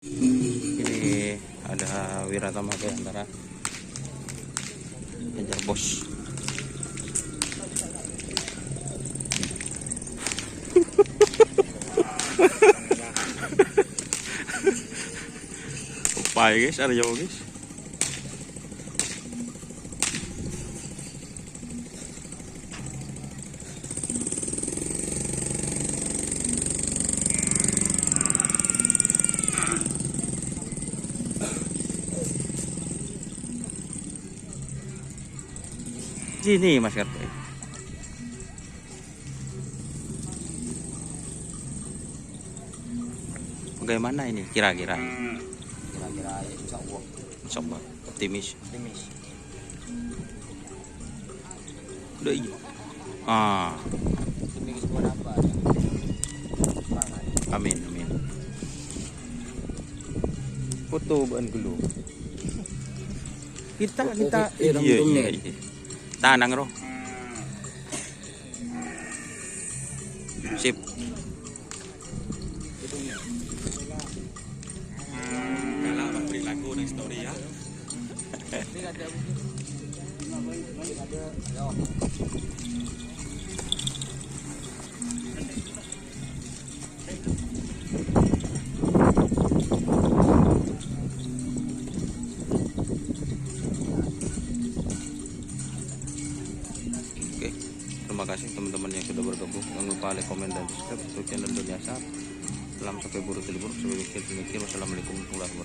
Ini ada Wiratama antara kejar bos. Upaya guys, ada jauh guys. Sini Mas Karpe. Bagaimana ini kira-kira? Kira-kira insya Coba optimis. Udah iya. Optimis buat apa? Amin. Foto ban dulu. Kita iya. Tanang roh. Sip. Kalau perilaku dan story ya. Terima kasih teman-teman yang sudah bergabung. Jangan lupa like, komen, dan subscribe untuk channel Dunia Sap. Salam sampai buru telur, sampai mikir. Wassalamualaikum warahmatullahi wabarakatuh.